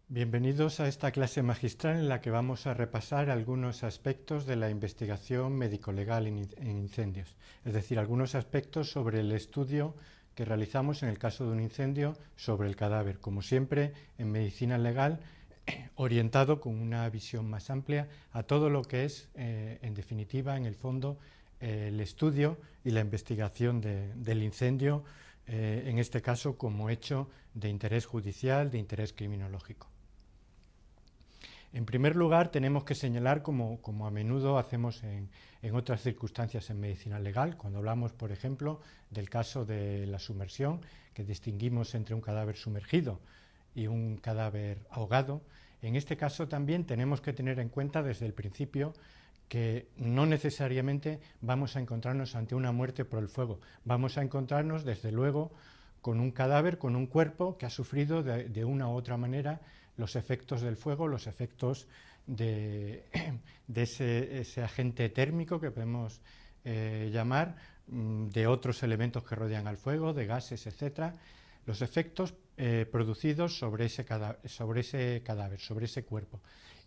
Bienvenidos a esta clase magistral en la que vamos a repasar algunos aspectos de la investigación médico-legal en incendios, es decir, algunos aspectos sobre el estudio que realizamos en el caso de un incendio sobre el cadáver, como siempre en medicina legal, orientado con una visión más amplia a todo lo que es, en definitiva, en el fondo, el estudio y la investigación del incendio, en este caso como hecho de interés judicial, de interés criminológico. En primer lugar, tenemos que señalar, como a menudo hacemos en otras circunstancias en medicina legal, cuando hablamos, por ejemplo, del caso de la sumersión, que distinguimos entre un cadáver sumergido y un cadáver ahogado. En este caso también tenemos que tener en cuenta desde el principio que no necesariamente vamos a encontrarnos ante una muerte por el fuego. Vamos a encontrarnos, desde luego, con un cadáver, con un cuerpo que ha sufrido de una u otra manera los efectos del fuego, los efectos de ese agente térmico que podemos llamar, de otros elementos que rodean al fuego, de gases, etcétera, los efectos producidos sobre ese cadáver, sobre ese cuerpo.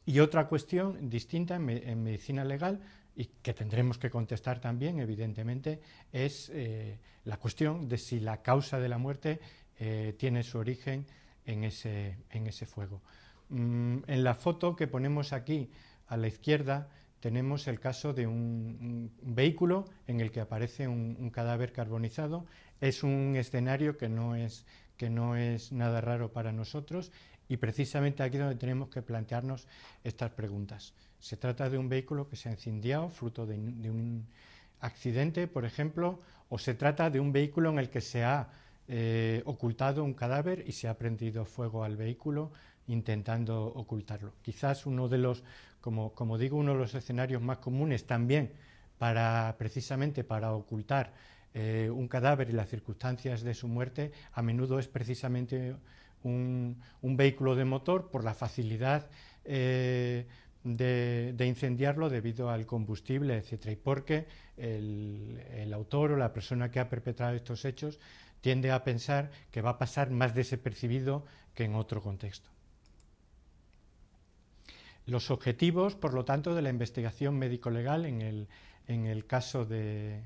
Y otra cuestión distinta en medicina legal, y que tendremos que contestar también, evidentemente, es la cuestión de si la causa de la muerte tiene su origen en ese fuego. En la foto que ponemos aquí a la izquierda tenemos el caso de un vehículo en el que aparece un cadáver carbonizado. Es un escenario que no es nada raro para nosotros, y precisamente aquí es donde tenemos que plantearnos estas preguntas. Se trata de un vehículo que se ha incendiado fruto de un accidente, por ejemplo, o se trata de un vehículo en el que se ha ocultado un cadáver y se ha prendido fuego al vehículo intentando ocultarlo. Quizás uno de los, como digo, uno de los escenarios más comunes también precisamente para ocultar un cadáver y las circunstancias de su muerte, a menudo es precisamente un vehículo de motor, por la facilidad de incendiarlo debido al combustible, etcétera, y porque el autor o la persona que ha perpetrado estos hechos tiende a pensar que va a pasar más desapercibido que en otro contexto. Los objetivos, por lo tanto, de la investigación médico-legal en el caso de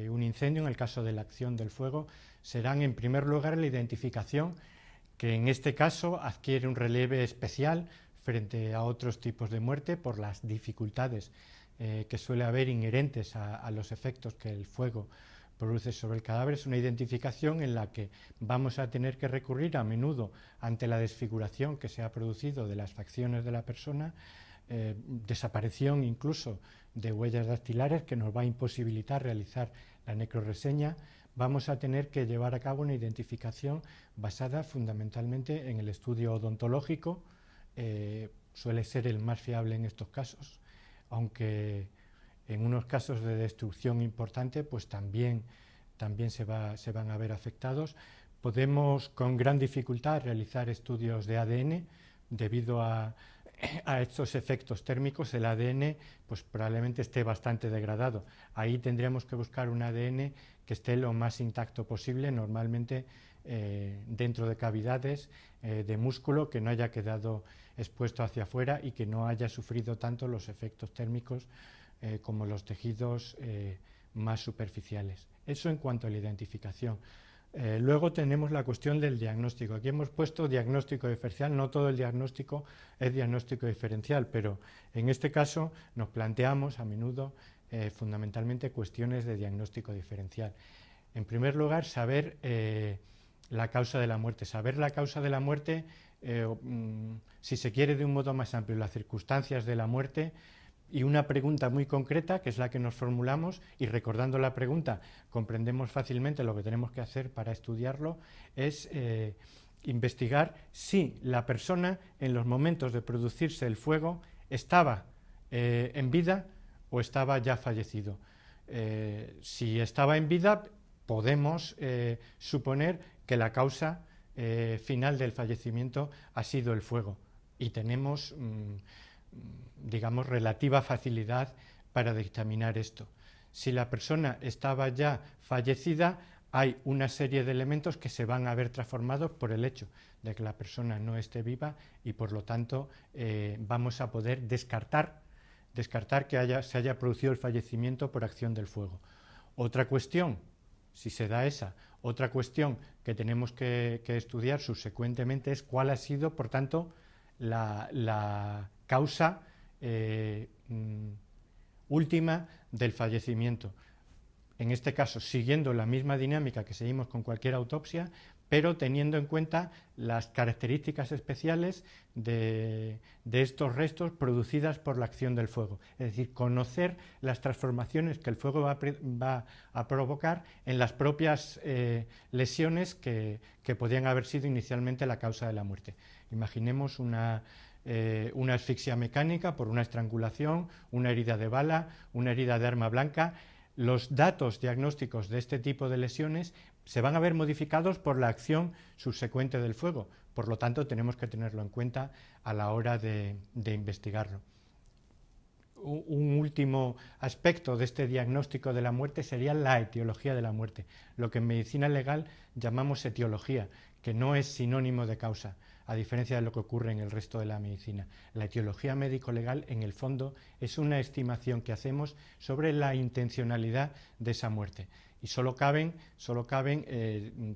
un incendio, en el caso de la acción del fuego, serán, en primer lugar, la identificación, que en este caso adquiere un relieve especial frente a otros tipos de muerte por las dificultades que suele haber inherentes a los efectos que el fuego produce sobre el cadáver. Es una identificación en la que vamos a tener que recurrir a menudo ante la desfiguración que se ha producido de las facciones de la persona, desaparición incluso de huellas dactilares que nos va a imposibilitar realizar la necrorreseña. Vamos a tener que llevar a cabo una identificación basada fundamentalmente en el estudio odontológico, suele ser el más fiable en estos casos, aunque en unos casos de destrucción importante pues también se van a ver afectados. Podemos con gran dificultad realizar estudios de ADN debido a estos efectos térmicos. El ADN pues probablemente esté bastante degradado. Ahí tendríamos que buscar un ADN que esté lo más intacto posible, normalmente dentro de cavidades de músculo, que no haya quedado expuesto hacia afuera y que no haya sufrido tanto los efectos térmicos como los tejidos más superficiales. Eso en cuanto a la identificación. Luego tenemos la cuestión del diagnóstico. Aquí hemos puesto diagnóstico diferencial. No todo el diagnóstico es diagnóstico diferencial, pero en este caso nos planteamos a menudo fundamentalmente cuestiones de diagnóstico diferencial. En primer lugar, saber la causa de la muerte. Saber la causa de la muerte, si se quiere de un modo más amplio, las circunstancias de la muerte. Y una pregunta muy concreta, que es la que nos formulamos, y recordando la pregunta comprendemos fácilmente lo que tenemos que hacer para estudiarlo, es investigar si la persona en los momentos de producirse el fuego estaba en vida o estaba ya fallecido. Si estaba en vida, podemos suponer que la causa final del fallecimiento ha sido el fuego, y tenemos digamos, relativa facilidad para dictaminar esto. Si la persona estaba ya fallecida, hay una serie de elementos que se van a ver transformados por el hecho de que la persona no esté viva y por lo tanto vamos a poder descartar que se haya producido el fallecimiento por acción del fuego. Otra cuestión, si se da esa, otra cuestión que tenemos que estudiar subsecuentemente es cuál ha sido, por tanto, la causa última del fallecimiento. En este caso, siguiendo la misma dinámica que seguimos con cualquier autopsia, pero teniendo en cuenta las características especiales de estos restos producidas por la acción del fuego. Es decir, conocer las transformaciones que el fuego va a provocar en las propias lesiones que podían haber sido inicialmente la causa de la muerte. Imaginemos una asfixia mecánica por una estrangulación, una herida de bala, una herida de arma blanca. Los datos diagnósticos de este tipo de lesiones se van a ver modificados por la acción subsecuente del fuego. Por lo tanto, tenemos que tenerlo en cuenta a la hora de investigarlo. Un último aspecto de este diagnóstico de la muerte sería la etiología de la muerte, lo que en medicina legal llamamos etiología, que no es sinónimo de causa, a diferencia de lo que ocurre en el resto de la medicina. La etiología médico-legal, en el fondo, es una estimación que hacemos sobre la intencionalidad de esa muerte. Y solo caben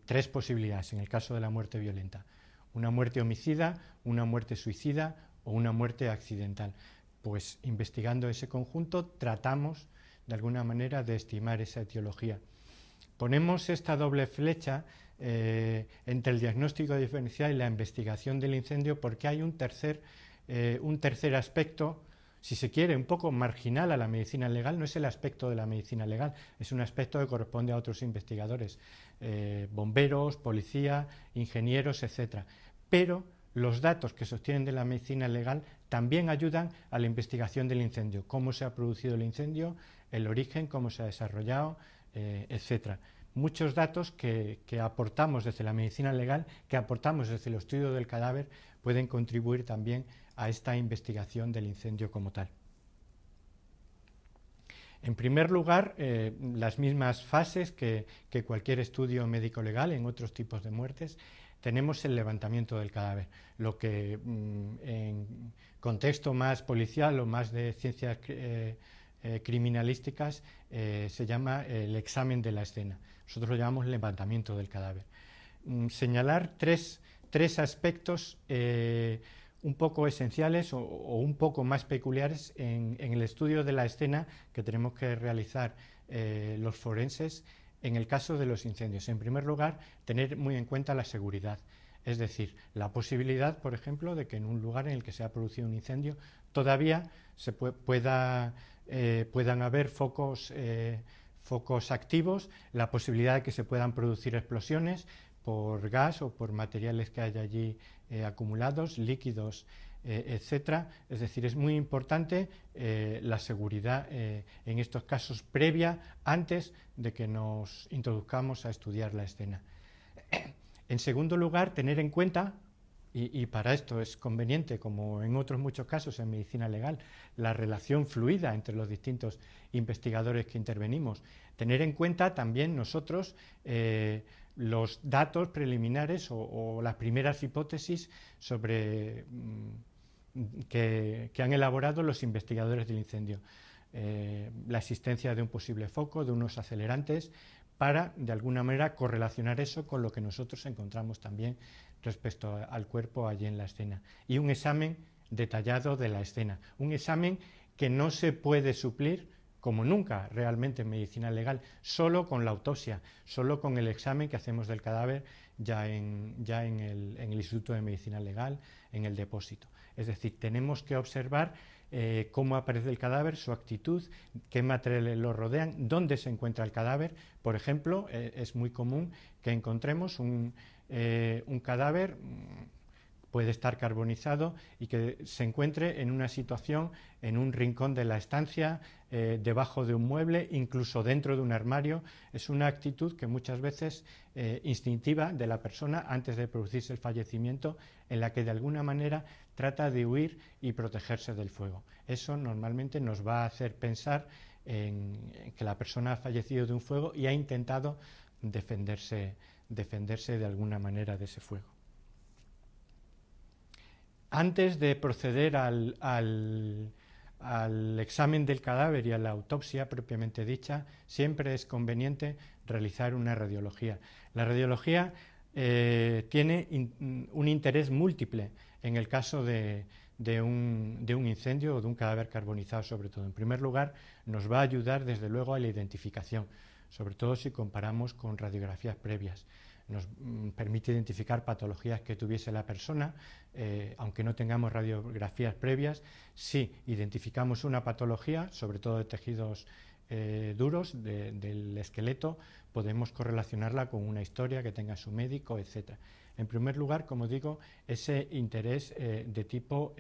tres posibilidades en el caso de la muerte violenta: una muerte homicida, una muerte suicida o una muerte accidental. Pues investigando ese conjunto tratamos de alguna manera de estimar esa etiología. Ponemos esta doble flecha entre el diagnóstico diferencial y la investigación del incendio porque hay un tercer aspecto, si se quiere, un poco marginal a la medicina legal. No es el aspecto de la medicina legal, es un aspecto que corresponde a otros investigadores, bomberos, policía, ingenieros, etc. Pero los datos que se obtienen de la medicina legal también ayudan a la investigación del incendio, cómo se ha producido el incendio, el origen, cómo se ha desarrollado, etc. Muchos datos que aportamos desde la medicina legal, que aportamos desde el estudio del cadáver, pueden contribuir también a esta investigación del incendio como tal. En primer lugar, las mismas fases que cualquier estudio médico-legal en otros tipos de muertes. Tenemos el levantamiento del cadáver, lo que en contexto más policial o más de ciencias criminalísticas se llama el examen de la escena. Nosotros lo llamamos levantamiento del cadáver. Señalar tres aspectos un poco esenciales o un poco más peculiares en el estudio de la escena que tenemos que realizar los forenses en el caso de los incendios. En primer lugar, tener muy en cuenta la seguridad, es decir, la posibilidad, por ejemplo, de que en un lugar en el que se ha producido un incendio todavía se puedan haber focos activos, la posibilidad de que se puedan producir explosiones por gas o por materiales que haya allí acumulados, líquidos, etcétera. Es decir, es muy importante la seguridad en estos casos previa, antes de que nos introduzcamos a estudiar la escena. En segundo lugar, tener en cuenta, y para esto es conveniente, como en otros muchos casos en medicina legal, la relación fluida entre los distintos investigadores que intervenimos. Tener en cuenta también nosotros los datos preliminares o las primeras hipótesis sobre que han elaborado los investigadores del incendio. La existencia de un posible foco, de unos acelerantes, para, de alguna manera, correlacionar eso con lo que nosotros encontramos también respecto al cuerpo allí en la escena. Y un examen detallado de la escena. Un examen que no se puede suplir, como nunca realmente en medicina legal, solo con la autopsia, solo con el examen que hacemos del cadáver ya en el Instituto de Medicina Legal, en el depósito. Es decir, tenemos que observar cómo aparece el cadáver, su actitud, qué materiales lo rodean, dónde se encuentra el cadáver. Por ejemplo, es muy común que encontremos un cadáver, puede estar carbonizado y que se encuentre en una situación, en un rincón de la estancia, debajo de un mueble, incluso dentro de un armario. Es una actitud que muchas veces instintiva de la persona antes de producirse el fallecimiento, en la que de alguna manera trata de huir y protegerse del fuego. Eso normalmente nos va a hacer pensar en que la persona ha fallecido de un fuego y ha intentado defenderse de alguna manera de ese fuego. Antes de proceder al examen del cadáver y a la autopsia propiamente dicha, siempre es conveniente realizar una radiología. La radiología tiene un interés múltiple en el caso de un incendio o de un cadáver carbonizado, sobre todo. En primer lugar, nos va a ayudar desde luego a la identificación, sobre todo si comparamos con radiografías previas. Nos permite identificar patologías que tuviese la persona, aunque no tengamos radiografías previas. Si identificamos una patología, sobre todo de tejidos duros del esqueleto, podemos correlacionarla con una historia que tenga su médico, etc. En primer lugar, como digo, ese interés de tipo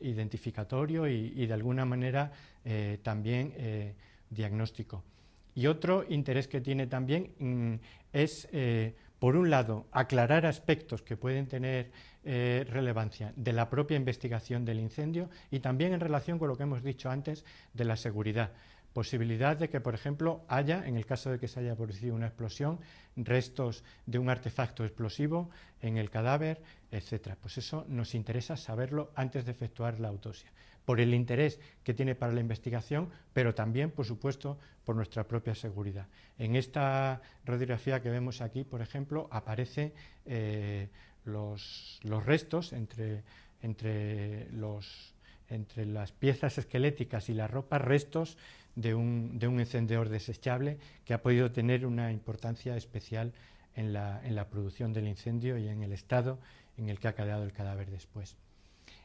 identificatorio y de alguna manera también diagnóstico. Y otro interés que tiene también es, por un lado, aclarar aspectos que pueden tener relevancia de la propia investigación del incendio y también en relación con lo que hemos dicho antes de la seguridad. Posibilidad de que, por ejemplo, haya, en el caso de que se haya producido una explosión, restos de un artefacto explosivo en el cadáver, etc. Pues eso nos interesa saberlo antes de efectuar la autopsia, por el interés que tiene para la investigación, pero también, por supuesto, por nuestra propia seguridad. En esta radiografía que vemos aquí, por ejemplo, aparecen los restos entre las piezas esqueléticas y la ropa, restos de un encendedor desechable que ha podido tener una importancia especial en la producción del incendio y en el estado en el que ha quedado el cadáver después.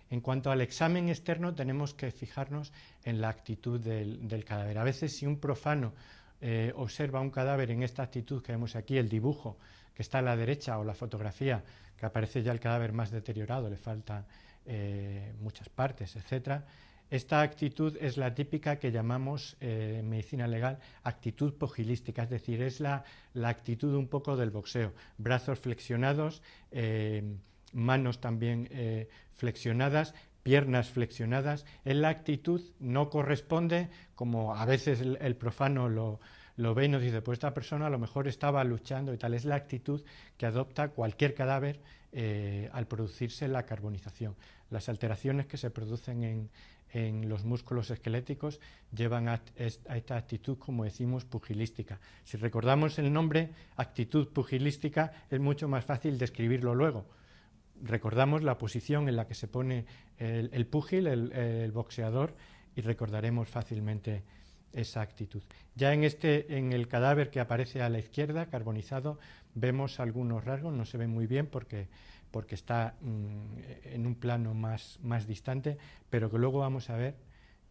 En cuanto al examen externo, tenemos que fijarnos en la actitud del cadáver. A veces, si un profano observa un cadáver en esta actitud que vemos aquí, el dibujo que está a la derecha o la fotografía que aparece ya el cadáver más deteriorado, le faltan muchas partes, etc. Esta actitud es la típica que llamamos en medicina legal actitud pugilística, es decir, es la actitud un poco del boxeo, brazos flexionados, manos también flexionadas, piernas flexionadas. En la actitud no corresponde, como a veces el profano lo ve y nos dice, pues esta persona a lo mejor estaba luchando y tal. Es la actitud que adopta cualquier cadáver al producirse la carbonización. Las alteraciones que se producen en los músculos esqueléticos llevan a esta actitud, como decimos, pugilística. Si recordamos el nombre, actitud pugilística, es mucho más fácil describirlo luego. Recordamos la posición en la que se pone el púgil, el boxeador, y recordaremos fácilmente esa actitud. Ya en el cadáver que aparece a la izquierda, carbonizado, vemos algunos rasgos, no se ve muy bien porque está en un plano más distante, pero que luego vamos a ver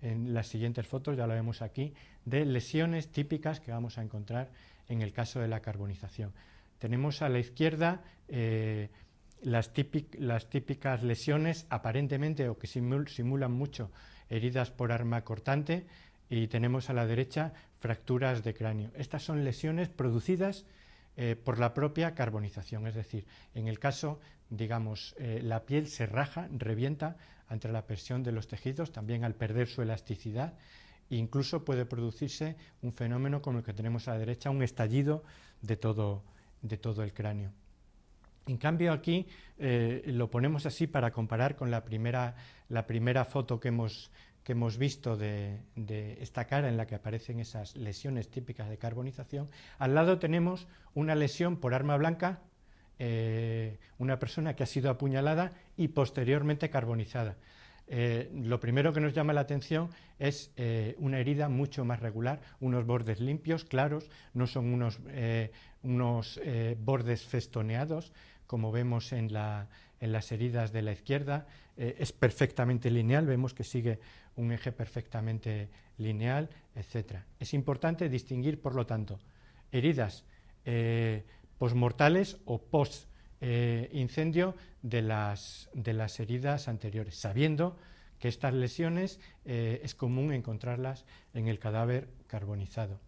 en las siguientes fotos, ya lo vemos aquí, de lesiones típicas que vamos a encontrar en el caso de la carbonización. Tenemos a la izquierda las típicas lesiones aparentemente o que simulan mucho heridas por arma cortante, y tenemos a la derecha fracturas de cráneo. Estas son lesiones producidas por la propia carbonización, es decir, en el caso, digamos, la piel se raja, revienta ante la presión de los tejidos, también al perder su elasticidad, e incluso puede producirse un fenómeno como el que tenemos a la derecha, un estallido de todo el cráneo. En cambio aquí lo ponemos así para comparar con la primera foto que hemos visto de esta cara en la que aparecen esas lesiones típicas de carbonización. Al lado tenemos una lesión por arma blanca, una persona que ha sido apuñalada y posteriormente carbonizada. Lo primero que nos llama la atención es una herida mucho más regular, unos bordes limpios, claros, no son unos bordes festoneados como vemos en las heridas de la izquierda. Es perfectamente lineal, vemos que sigue un eje perfectamente lineal, etc. Es importante distinguir, por lo tanto, heridas postmortales o post-incendio de las heridas anteriores, sabiendo que estas lesiones es común encontrarlas en el cadáver carbonizado.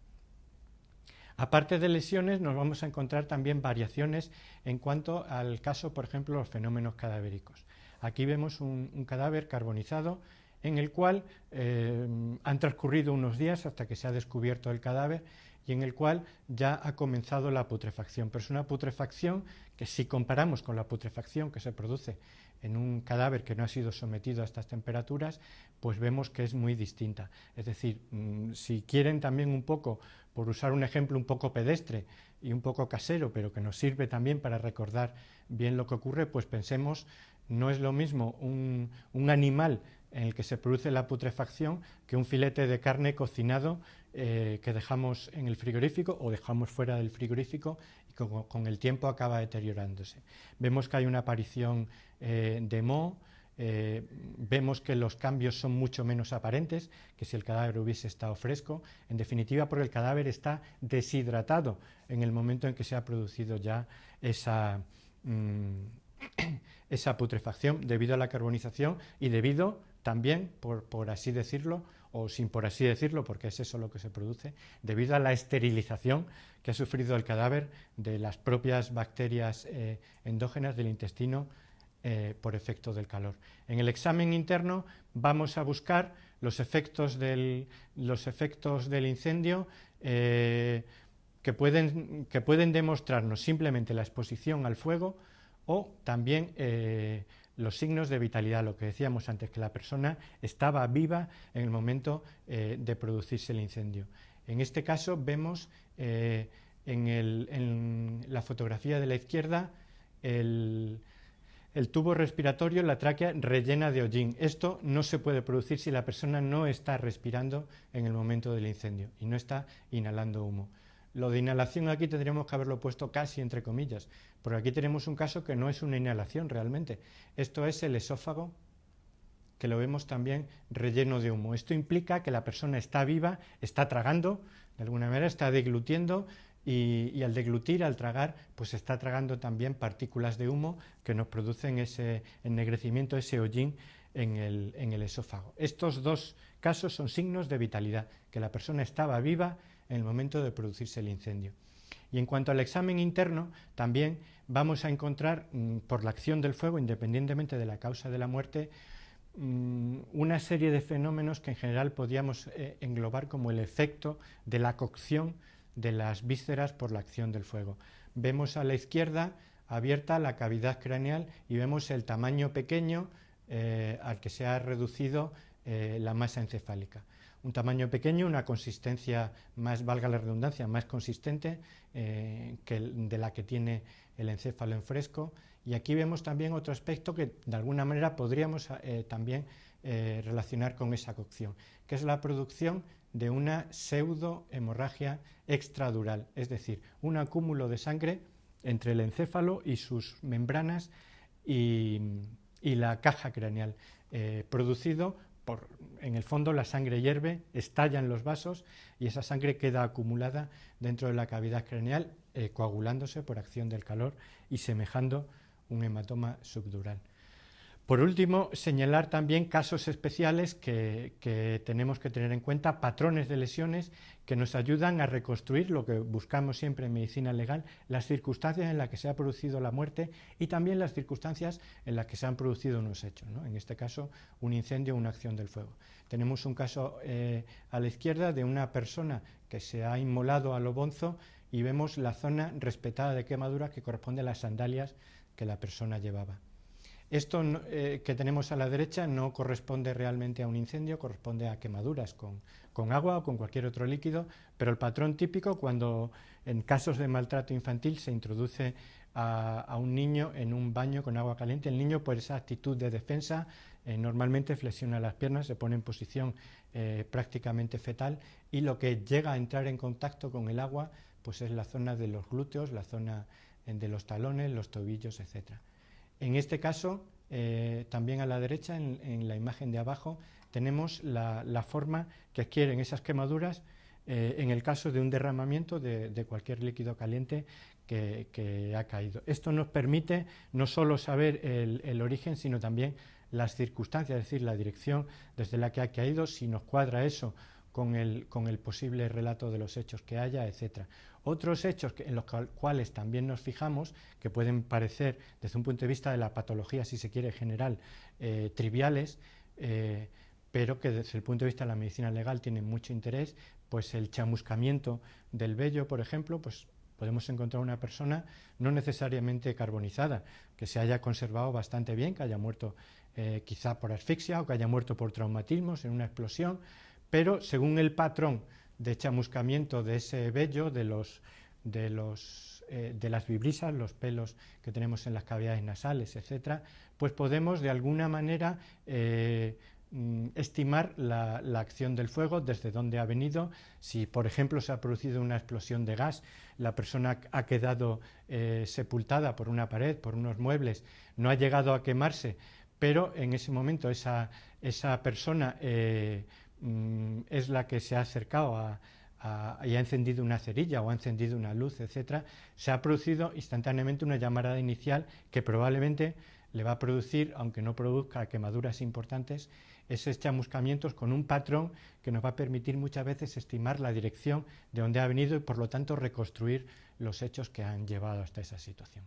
Aparte de lesiones, nos vamos a encontrar también variaciones en cuanto al caso, por ejemplo, los fenómenos cadavéricos. Aquí vemos un cadáver carbonizado en el cual han transcurrido unos días hasta que se ha descubierto el cadáver, y en el cual ya ha comenzado la putrefacción. Pero es una putrefacción que, si comparamos con la putrefacción que se produce en un cadáver que no ha sido sometido a estas temperaturas, pues vemos que es muy distinta. Es decir, si quieren también un poco, por usar un ejemplo un poco pedestre y un poco casero, pero que nos sirve también para recordar bien lo que ocurre, pues pensemos, no es lo mismo un animal en el que se produce la putrefacción que un filete de carne cocinado que dejamos en el frigorífico o dejamos fuera del frigorífico y con el tiempo acaba deteriorándose. Vemos que hay una aparición de moho, vemos que los cambios son mucho menos aparentes que si el cadáver hubiese estado fresco, en definitiva porque el cadáver está deshidratado en el momento en que se ha producido ya esa putrefacción debido a la carbonización y debido también, por así decirlo, o sin por así decirlo, porque es eso lo que se produce, debido a la esterilización que ha sufrido el cadáver de las propias bacterias endógenas del intestino por efecto del calor. En el examen interno vamos a buscar los efectos del incendio que pueden demostrarnos simplemente la exposición al fuego o también los signos de vitalidad, lo que decíamos antes, que la persona estaba viva en el momento de producirse el incendio. En este caso vemos en la fotografía de la izquierda el tubo respiratorio, la tráquea rellena de hollín. Esto no se puede producir si la persona no está respirando en el momento del incendio y no está inhalando humo. Lo de inhalación aquí tendríamos que haberlo puesto casi entre comillas, porque aquí tenemos un caso que no es una inhalación realmente. Esto es el esófago, que lo vemos también relleno de humo. Esto implica que la persona está viva, está tragando, de alguna manera está deglutiendo, y al deglutir, al tragar, pues está tragando también partículas de humo que nos producen ese ennegrecimiento, ese hollín en el esófago. Estos dos casos son signos de vitalidad, que la persona estaba viva en el momento de producirse el incendio. Y en cuanto al examen interno, también vamos a encontrar, por la acción del fuego, independientemente de la causa de la muerte, una serie de fenómenos que en general podríamos englobar como el efecto de la cocción de las vísceras por la acción del fuego. Vemos a la izquierda abierta la cavidad craneal y vemos el tamaño pequeño al que se ha reducido la masa encefálica. Un tamaño pequeño, una consistencia más, valga la redundancia, más consistente de la que tiene el encéfalo en fresco. Y aquí vemos también otro aspecto que de alguna manera podríamos también relacionar con esa cocción, que es la producción de una pseudohemorragia extradural, es decir, un acúmulo de sangre entre el encéfalo y sus membranas y la caja craneal, producido en el fondo la sangre hierve, estalla en los vasos y esa sangre queda acumulada dentro de la cavidad craneal, coagulándose por acción del calor y semejando un hematoma subdural. Por último, señalar también casos especiales que tenemos que tener en cuenta, patrones de lesiones que nos ayudan a reconstruir lo que buscamos siempre en medicina legal, las circunstancias en las que se ha producido la muerte y también las circunstancias en las que se han producido unos hechos, ¿no? En este caso, un incendio o una acción del fuego. Tenemos un caso a la izquierda de una persona que se ha inmolado a lo bonzo y vemos la zona respetada de quemadura que corresponde a las sandalias que la persona llevaba. Esto que tenemos a la derecha no corresponde realmente a un incendio, corresponde a quemaduras con agua o con cualquier otro líquido, pero el patrón típico cuando en casos de maltrato infantil se introduce a un niño en un baño con agua caliente, el niño por esa actitud de defensa normalmente flexiona las piernas, se pone en posición prácticamente fetal y lo que llega a entrar en contacto con el agua pues es la zona de los glúteos, la zona de los talones, los tobillos, etc. En este caso, también a la derecha, en la imagen de abajo, tenemos la forma que adquieren esas quemaduras en el caso de un derramamiento de cualquier líquido caliente que ha caído. Esto nos permite no solo saber el origen, sino también las circunstancias, es decir, la dirección desde la que ha caído, si nos cuadra eso con el posible relato de los hechos que haya, etc. Otros hechos en los cuales también nos fijamos, que pueden parecer desde un punto de vista de la patología, si se quiere, general, triviales, pero que desde el punto de vista de la medicina legal tienen mucho interés, pues el chamuscamiento del vello, por ejemplo, pues podemos encontrar una persona no necesariamente carbonizada, que se haya conservado bastante bien, que haya muerto quizá por asfixia o que haya muerto por traumatismos en una explosión, pero según el patrón de chamuscamiento de ese vello, de las vibrisas, los pelos que tenemos en las cavidades nasales, etcétera, pues podemos de alguna manera estimar la acción del fuego, desde dónde ha venido. Si por ejemplo se ha producido una explosión de gas, la persona ha quedado sepultada por una pared, por unos muebles, no ha llegado a quemarse, pero en ese momento esa persona es la que se ha acercado y ha encendido una cerilla o ha encendido una luz, etcétera, se ha producido instantáneamente una llamarada inicial que probablemente le va a producir, aunque no produzca quemaduras importantes, esos chamuscamientos con un patrón que nos va a permitir muchas veces estimar la dirección de donde ha venido y por lo tanto reconstruir los hechos que han llevado hasta esa situación.